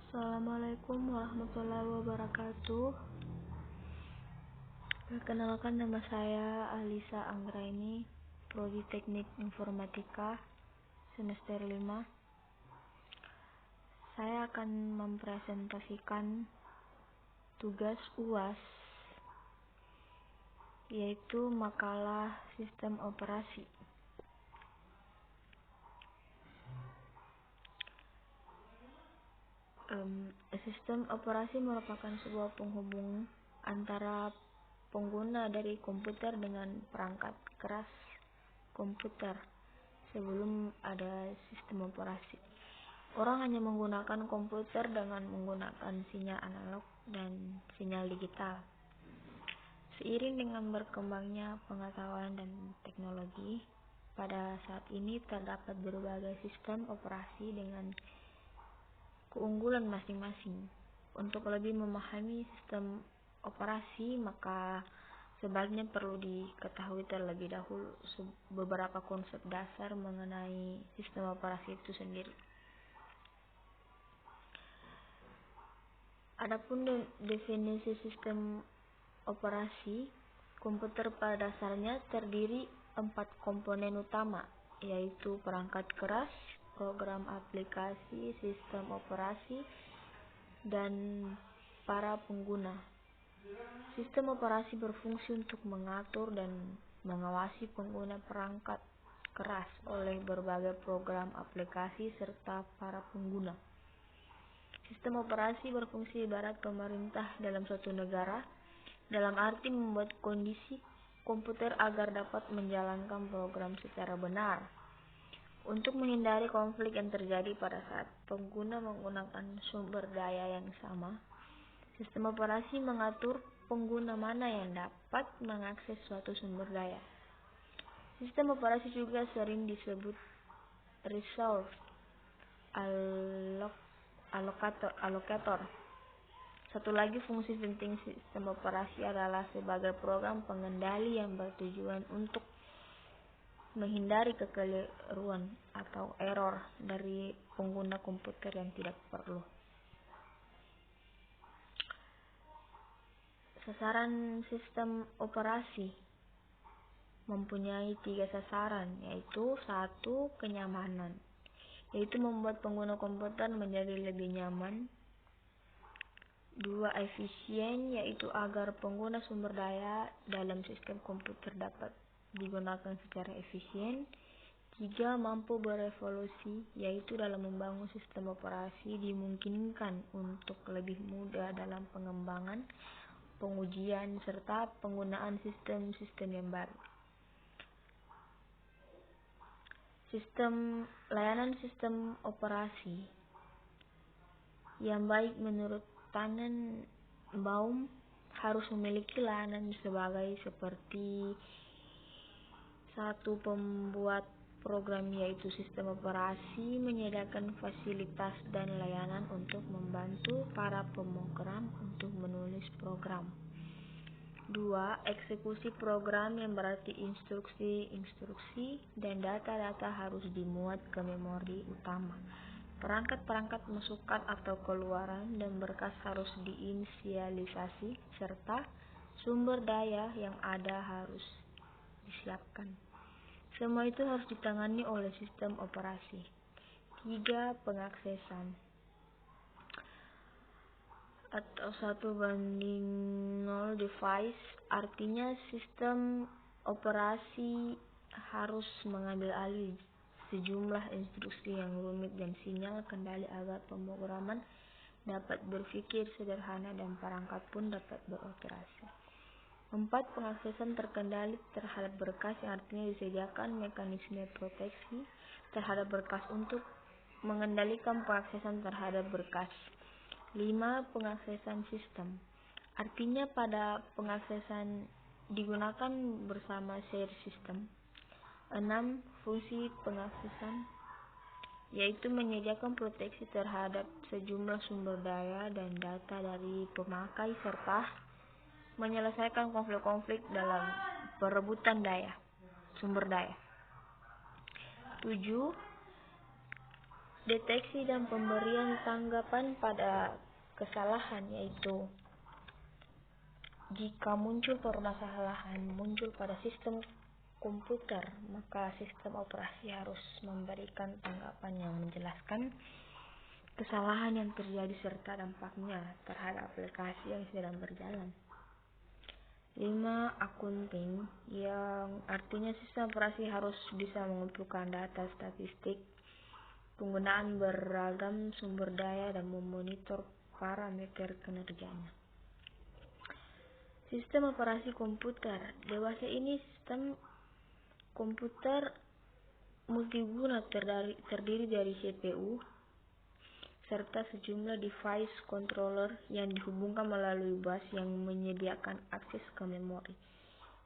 Assalamualaikum warahmatullahi wabarakatuh. Perkenalkan, nama saya Alisa Anggraini, Prodi Teknik Informatika semester 5. Saya akan mempresentasikan tugas UAS, yaitu makalah sistem operasi. Sistem operasi merupakan sebuah penghubung antara pengguna dari komputer dengan perangkat keras komputer sebelum ada sistem operasi. Orang hanya menggunakan komputer dengan menggunakan sinyal analog dan sinyal digital. Seiring dengan berkembangnya pengetahuan dan teknologi, pada saat ini terdapat berbagai sistem operasi dengan keunggulan masing-masing. Untuk lebih memahami sistem operasi, maka sebaiknya perlu diketahui terlebih dahulu beberapa konsep dasar mengenai sistem operasi itu sendiri. Adapun definisi sistem operasi, komputer pada dasarnya terdiri 4 komponen utama, yaitu perangkat keras, program aplikasi, sistem operasi, dan para pengguna. Sistem operasi berfungsi untuk mengatur dan mengawasi pengguna perangkat keras oleh berbagai program aplikasi serta para pengguna. Sistem operasi berfungsi ibarat pemerintah dalam suatu negara, dalam arti membuat kondisi komputer agar dapat menjalankan program secara benar. Untuk menghindari konflik yang terjadi pada saat pengguna menggunakan sumber daya yang sama, sistem operasi mengatur pengguna mana yang dapat mengakses suatu sumber daya. Sistem operasi juga sering disebut resource allocator. Satu lagi fungsi penting sistem operasi adalah sebagai program pengendali yang bertujuan untuk menghindari kekeliruan atau error dari pengguna komputer yang tidak perlu. Sasaran sistem operasi mempunyai 3 sasaran, yaitu 1. Kenyamanan, yaitu membuat pengguna komputer menjadi lebih nyaman. 2. Efisien, yaitu agar pengguna sumber daya dalam sistem komputer dapat digunakan secara efisien. 3. Mampu berevolusi, yaitu dalam membangun sistem operasi dimungkinkan untuk lebih mudah dalam pengembangan, pengujian, serta penggunaan sistem-sistem yang baru. Layanan sistem operasi yang baik menurut Tannenbaum harus memiliki layanan seperti 1. Pembuat program, yaitu sistem operasi menyediakan fasilitas dan layanan untuk membantu para pemrogram untuk menulis program. 2. Eksekusi program, yang berarti instruksi dan data-data harus dimuat ke memori utama. Perangkat-perangkat masukan atau keluaran dan berkas harus diinisialisasi, serta sumber daya yang ada harus disiapkan. Semua itu harus ditangani oleh sistem operasi. 3. Pengaksesan atau 1:0 device, artinya sistem operasi harus mengambil alih sejumlah instruksi yang rumit dan sinyal kendali agar pemrograman dapat berpikir sederhana dan perangkat pun dapat beroperasi. 4. Pengaksesan terkendali terhadap berkas, yang artinya disediakan mekanisme proteksi terhadap berkas untuk mengendalikan pengaksesan terhadap berkas. 5. Pengaksesan sistem, artinya pada pengaksesan digunakan bersama share system. 6. Fungsi pengaksesan, yaitu menyediakan proteksi terhadap sejumlah sumber daya dan data dari pemakai serta menyelesaikan konflik-konflik dalam perebutan sumber daya. 7. Deteksi dan pemberian tanggapan pada kesalahan, yaitu jika muncul permasalahan muncul pada sistem komputer, maka sistem operasi harus memberikan tanggapan yang menjelaskan kesalahan yang terjadi serta dampaknya terhadap aplikasi yang sedang berjalan. 5. Accounting, yang artinya sistem operasi harus bisa mengumpulkan data statistik, penggunaan beragam sumber daya, dan memonitor parameter kinerjanya. Sistem operasi komputer dewasa ini sistem komputer multiguna terdiri dari CPU serta sejumlah device controller yang dihubungkan melalui bus yang menyediakan akses ke memori.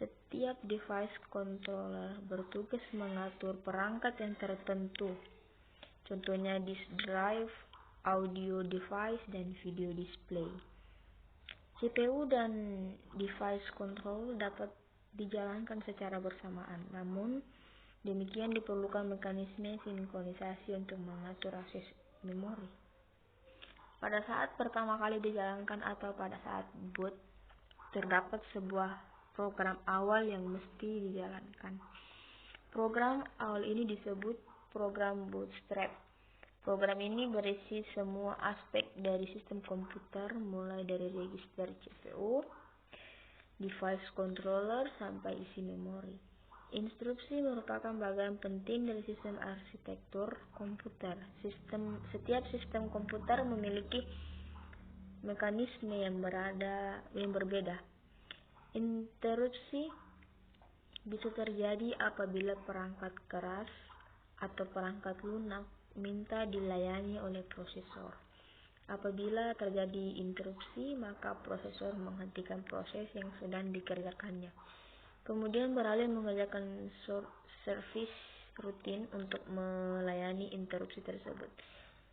Setiap device controller bertugas mengatur perangkat yang tertentu, contohnya disk drive, audio device, dan video display. CPU dan device control dapat dijalankan secara bersamaan, namun demikian diperlukan mekanisme sinkronisasi untuk mengatur akses memori. Pada saat pertama kali dijalankan atau pada saat boot, terdapat sebuah program awal yang mesti dijalankan. Program awal ini disebut program bootstrap. Program ini berisi semua aspek dari sistem komputer, mulai dari register CPU, device controller, sampai isi memori. Instruksi merupakan bagian penting dari sistem arsitektur komputer. Setiap sistem komputer memiliki mekanisme yang berbeda. Interupsi bisa terjadi apabila perangkat keras atau perangkat lunak minta dilayani oleh prosesor. Apabila terjadi interupsi, maka prosesor menghentikan proses yang sedang dikerjakannya, kemudian beralih mengerjakan service rutin untuk melayani interupsi tersebut.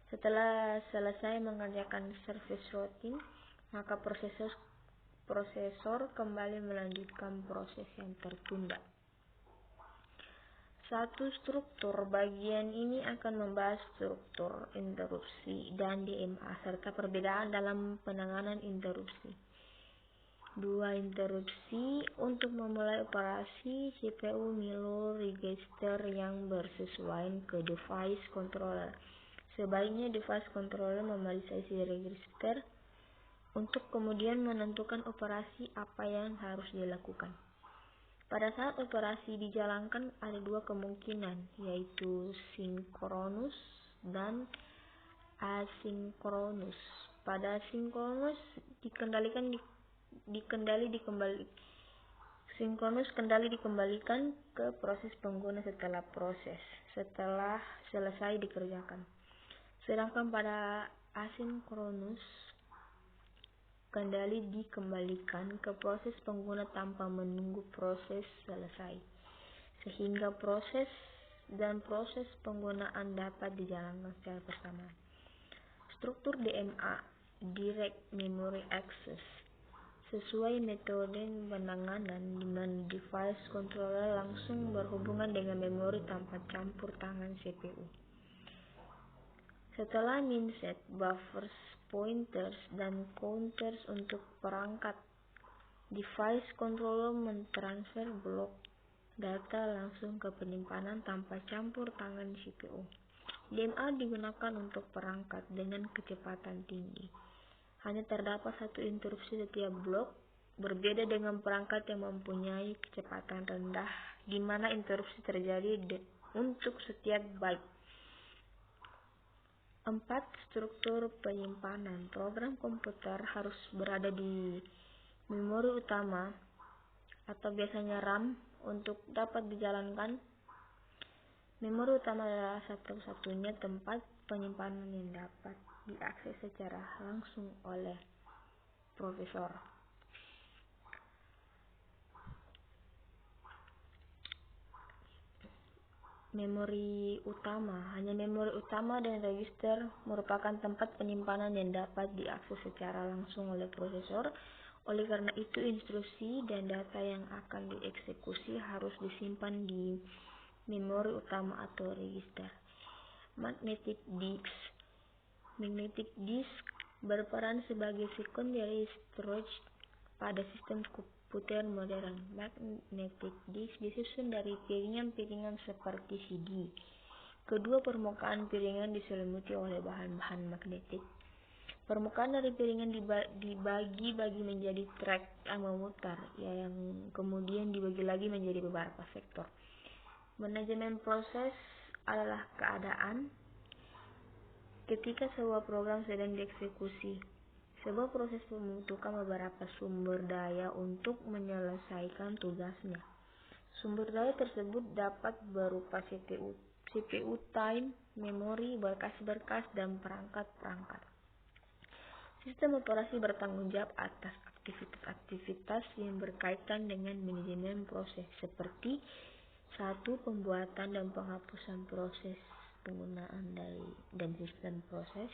Setelah selesai mengerjakan service rutin, maka prosesor kembali melanjutkan proses yang tertunda. Satu struktur bagian ini akan membahas struktur interupsi dan DMA serta perbedaan dalam penanganan interupsi. 2. Interupsi. Untuk memulai operasi, CPU milu register yang bersesuaian ke device controller. Sebaiknya device controller memeriksa isi register untuk kemudian menentukan operasi apa yang harus dilakukan. Pada saat operasi dijalankan ada dua kemungkinan, yaitu sinkronus dan asinkronus. Pada sinkronus sinkronus kendali dikembalikan ke proses pengguna setelah selesai dikerjakan. Sedangkan pada asinkronus kendali dikembalikan ke proses pengguna tanpa menunggu proses selesai, sehingga proses penggunaan dapat dijalankan secara bersamaan. Struktur DMA, Direct Memory Access, sesuai metode penanganan di mana device controller langsung berhubungan dengan memori tanpa campur tangan CPU. Setelah minset, buffers, pointers, dan counters untuk perangkat, device controller mentransfer blok data langsung ke penyimpanan tanpa campur tangan CPU. DMA digunakan untuk perangkat dengan kecepatan tinggi. Hanya terdapat satu interupsi setiap blok, berbeda dengan perangkat yang mempunyai kecepatan rendah, di mana interupsi terjadi untuk setiap byte. 4. Struktur penyimpanan. Program komputer harus berada di memori utama atau biasanya RAM untuk dapat dijalankan. Memori utama adalah satu-satunya tempat penyimpanan yang dapat diakses secara langsung oleh prosesor. Memori utama. Hanya memori utama dan register merupakan tempat penyimpanan yang dapat diakses secara langsung oleh prosesor. Oleh karena itu, instruksi dan data yang akan dieksekusi harus disimpan di memori utama atau register. Magnetic disk. Magnetic disk berperan sebagai secondary storage pada sistem komputer modern. Magnetic disk disusun dari piringan-piringan seperti CD. Kedua permukaan piringan diselimuti oleh bahan-bahan magnetik. Permukaan dari piringan dibagi menjadi track yang memutar, yang kemudian dibagi lagi menjadi beberapa sektor. Manajemen proses adalah keadaan ketika sebuah program sedang dieksekusi. Sebuah proses membutuhkan beberapa sumber daya untuk menyelesaikan tugasnya. Sumber daya tersebut dapat berupa CPU time, memori, berkas-berkas, dan perangkat-perangkat. Sistem operasi bertanggung jawab atas aktivitas-aktivitas yang berkaitan dengan manajemen proses seperti 1. Pembuatan dan penghapusan proses penggunaan dan sistem proses.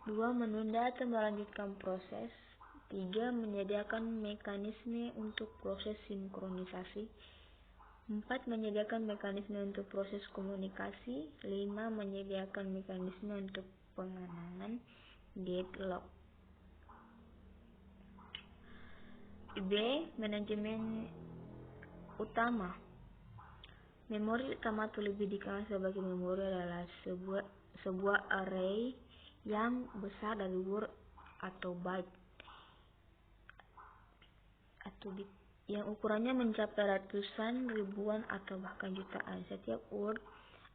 2. Menunda atau melanjutkan proses. 3. Menyediakan mekanisme untuk proses sinkronisasi. 4. Menyediakan mekanisme untuk proses komunikasi. 5. Menyediakan mekanisme untuk pengenangan deadlock. B. Manajemen utama. Memori utama atau lebih dikenal sebagai memori adalah sebuah array yang besar dari word atau byte atau bit yang ukurannya mencapai ratusan, ribuan, atau bahkan jutaan. Setiap word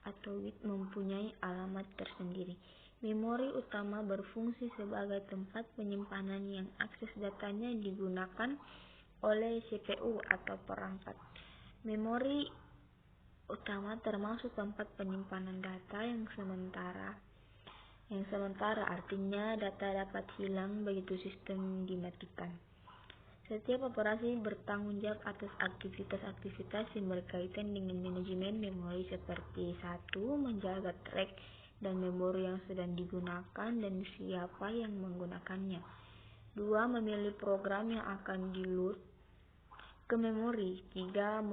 atau bit mempunyai alamat tersendiri. Memori utama berfungsi sebagai tempat penyimpanan yang akses datanya digunakan oleh CPU atau perangkat. Memori utama termasuk tempat penyimpanan data yang sementara artinya data dapat hilang begitu sistem dimatikan. Setiap operasi bertanggung jawab atas aktivitas-aktivitas yang berkaitan dengan manajemen memori seperti 1. Menjaga track dan memori yang sedang digunakan dan siapa yang menggunakannya. 2. Memilih program yang akan di-load ke memori. 3.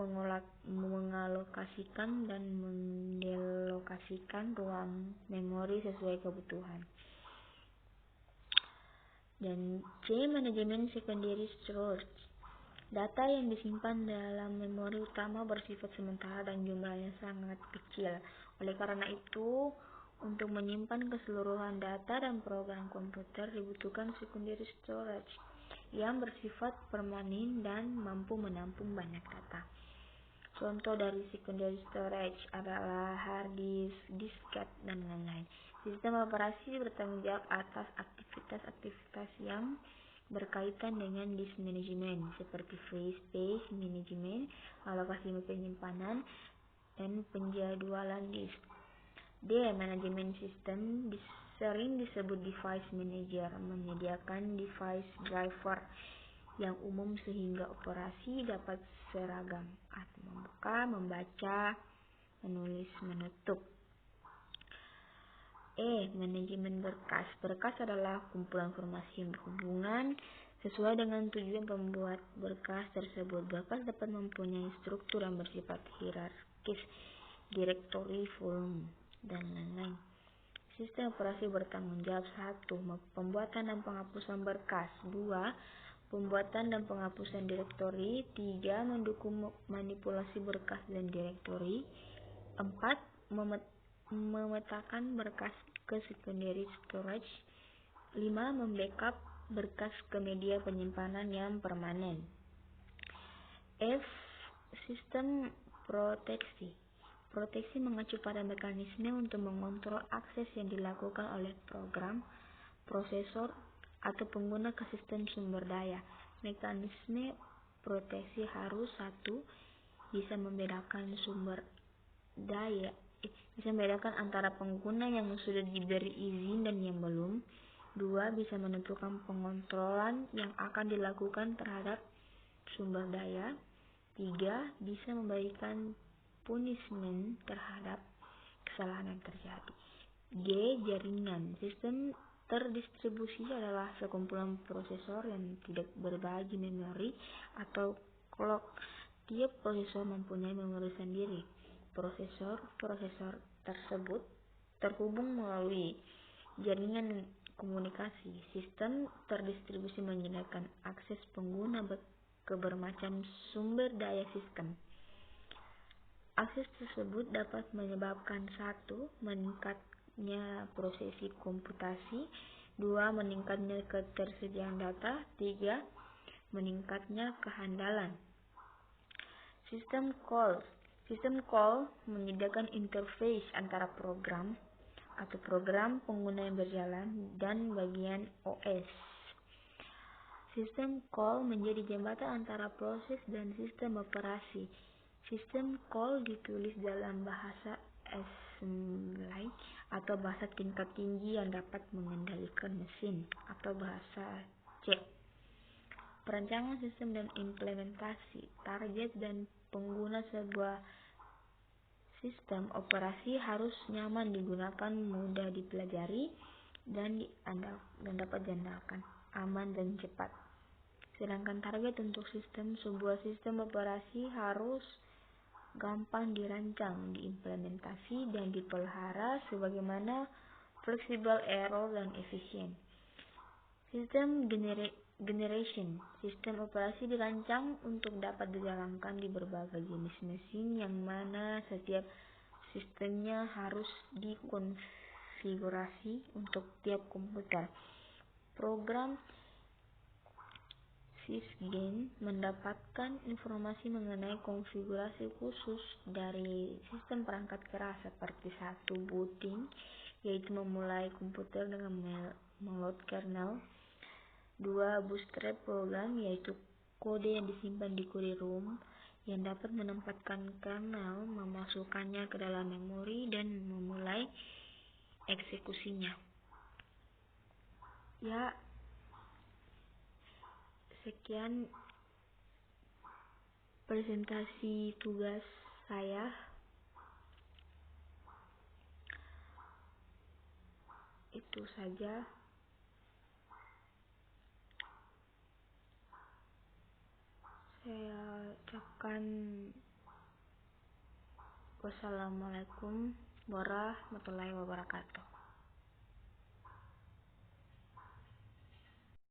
Mengalokasikan dan mendelokasikan ruang memori sesuai kebutuhan. Dan C. Manajemen secondary storage. Data yang disimpan dalam memori utama bersifat sementara dan jumlahnya sangat kecil. Oleh karena itu, untuk menyimpan keseluruhan data dan program komputer dibutuhkan secondary storage yang bersifat permanen dan mampu menampung banyak data. Contoh dari secondary storage adalah hard disk, disket, dan lain-lain. Sistem operasi bertanggung jawab atas aktivitas-aktivitas yang berkaitan dengan disk management seperti free space management, alokasi penyimpanan, dan penjadwalan disk. D. Manajemen sistem sering disebut device manager, menyediakan device driver yang umum sehingga operasi dapat seragam atau membuka, membaca, menulis, menutup. E. Manajemen berkas. Berkas adalah kumpulan informasi yang berhubungan sesuai dengan tujuan pembuat berkas tersebut. Berkas dapat mempunyai struktur yang bersifat hierarkis, direktori, volume, dan lain-lain. Sistem operasi bertanggung jawab 1. Pembuatan dan penghapusan berkas. 2. Pembuatan dan penghapusan direktori. 3. Mendukung manipulasi berkas dan direktori. 4. Memetakan berkas ke secondary storage. 5. Membackup berkas ke media penyimpanan yang permanen. F. Sistem proteksi. Proteksi mengacu pada mekanisme untuk mengontrol akses yang dilakukan oleh program, prosesor, atau pengguna ke sistem sumber daya. Mekanisme proteksi harus 1. Bisa membedakan antara pengguna yang sudah diberi izin dan yang belum. 2. Bisa menentukan pengontrolan yang akan dilakukan terhadap sumber daya. 3. Bisa memberikan punishment terhadap kesalahan yang terjadi. G. Jaringan. Sistem terdistribusi adalah sekumpulan prosesor yang tidak berbagi memori atau clock. Tiap prosesor mempunyai memori sendiri. Prosesor tersebut terhubung melalui jaringan komunikasi. Sistem terdistribusi menyediakan akses pengguna ke bermacam sumber daya sistem. Akses tersebut dapat menyebabkan 1. Meningkatnya prosesi komputasi, 2. Meningkatnya ketersediaan data, 3. Meningkatnya kehandalan. Sistem call menyediakan interface antara program atau program pengguna yang berjalan dan bagian OS. Sistem call menjadi jembatan antara proses dan sistem operasi. Sistem call ditulis dalam bahasa assembly atau bahasa tingkat tinggi yang dapat mengendalikan mesin atau bahasa C. Perancangan sistem dan implementasi. Target dan pengguna sebuah sistem operasi harus nyaman digunakan, mudah dipelajari, dan dapat diandalkan, aman dan cepat. Sedangkan target untuk sebuah sistem operasi harus gampang dirancang, diimplementasi, dan dipelihara sebagaimana fleksibel, error, dan efisien. Sistem generation. Sistem operasi dirancang untuk dapat dijalankan di berbagai jenis mesin yang mana setiap sistemnya harus dikonfigurasi untuk tiap komputer. Program sysgen mendapatkan informasi mengenai konfigurasi khusus dari sistem perangkat keras seperti 1. Booting, yaitu memulai komputer dengan meload kernel. 2. Bootstrap program, yaitu kode yang disimpan di kode ROM yang dapat menempatkan kernel, memasukkannya ke dalam memori, dan memulai eksekusinya. Ya, sekian presentasi tugas saya. Itu saja. Saya ucapkan wassalamualaikum warahmatullahi wabarakatuh.